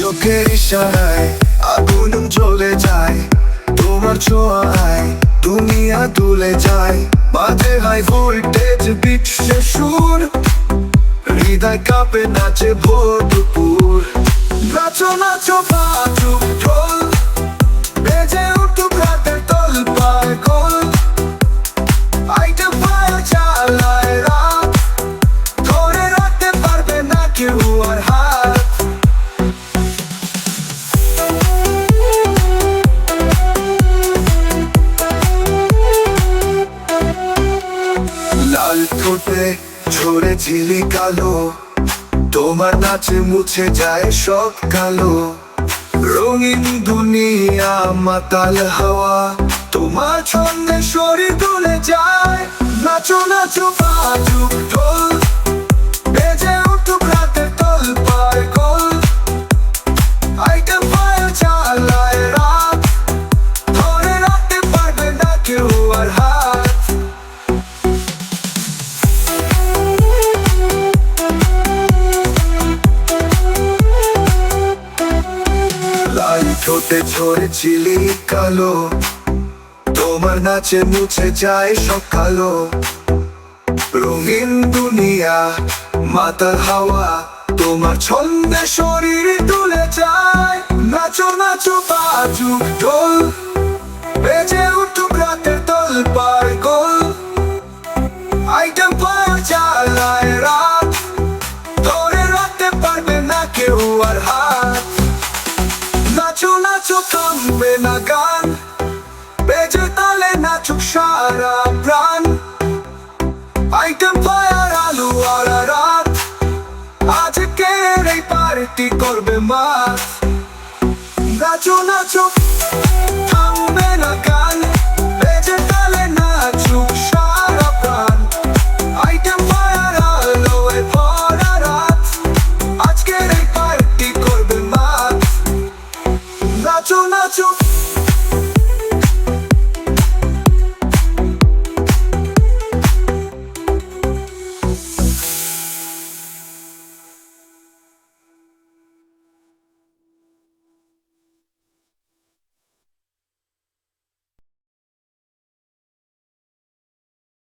চোখের ইশারায় আগুন জ্বলে যায়, তোমার ছোঁয়ায় দুনিয়া দুলে যায়। মাঝে হাই ভোল্টেজ বিটসে সুর, হৃদয় কাঁপে নাচে ভোর দুপুর। নাচো নাচো বাজুক ঢোল, বেজে উঠুক রাতের তল পায় গোল। আইটেম ফায়ার চালায় রাত, ধরে রাখতে পারবে না কেউ আর হাত। লাল ঠোঁটে ঝরে ঝিলি কালো, তোমার নাচে মুছে যায় সব কালো। রঙিন দুনিয়া মাতাল হাওয়া, তোমার ছন্দে শরীর দুলে যায়। নাচো নাচো বাজুক ঢোল, বেজে উঠুক রাতের তল পায় গোল। আইটেম ফায়ার চালায় রাত, ধরে রাখতে পারবে না কেউ আর হাত। লাল ঠোঁটে ঝরে ঝিলি কালো, তোমার নাচে মুছে যায় সব কালো। রঙিন দুনিয়া মাতাল হাওয়া, তোমার ছন্দে শরীর তুলে যায়। নাচো নাচো বাজুক ঢোল, বেজে উঠুক রাতের তল পায় গোল। আইটেম ফায়ার চালায় রাত, ধরে রাখতে পারবে না কেউ আর হাত। নাচো নাচো থামবে না গান, বেজে তালে নাচুক সারা প্রাণ। আইটেম ফায়ার আলো আর রাত, আজকের এই পার্টি করবে মাত। নাচো নাচো